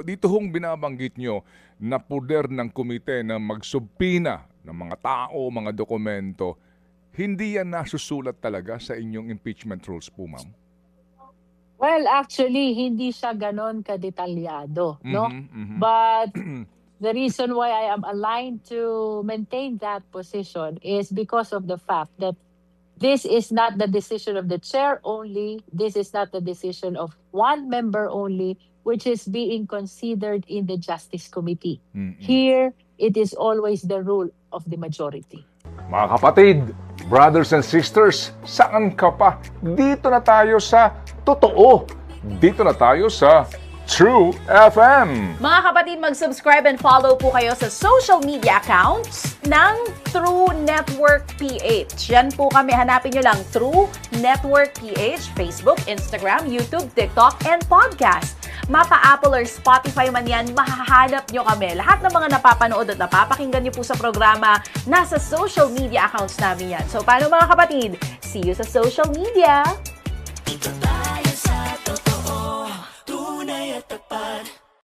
Dito hong binabanggit nyo na puder ng komite na magsubpina ng mga tao, mga dokumento, hindi yan nasusulat talaga sa inyong impeachment rules po, ma'am? Well, actually, hindi siya ganon kadetalyado, no? Mhm, mhm. But the reason why I am aligned to maintain that position is because of the fact that this is not the decision of the chair only. This is not the decision of one member only, which is being considered in the Justice Committee. Mm-mm. Here, it is always the rule of the majority. Mga kapatid, brothers and sisters, saan ka pa? Dito na tayo sa totoo. Dito na tayo sa True FM. Mga kapatid, mag-subscribe and follow po kayo sa social media accounts ng True Network PH. Yan po kami, hanapin nyo lang True Network PH, Facebook, Instagram, YouTube, TikTok, and podcast. Mapa Apple or Spotify man yan, mahahanap nyo kami. Lahat ng mga napapanood at napapakinggan nyo po sa programa, nasa social media accounts namin yan. So, paano mga kapatid? See you sa social media!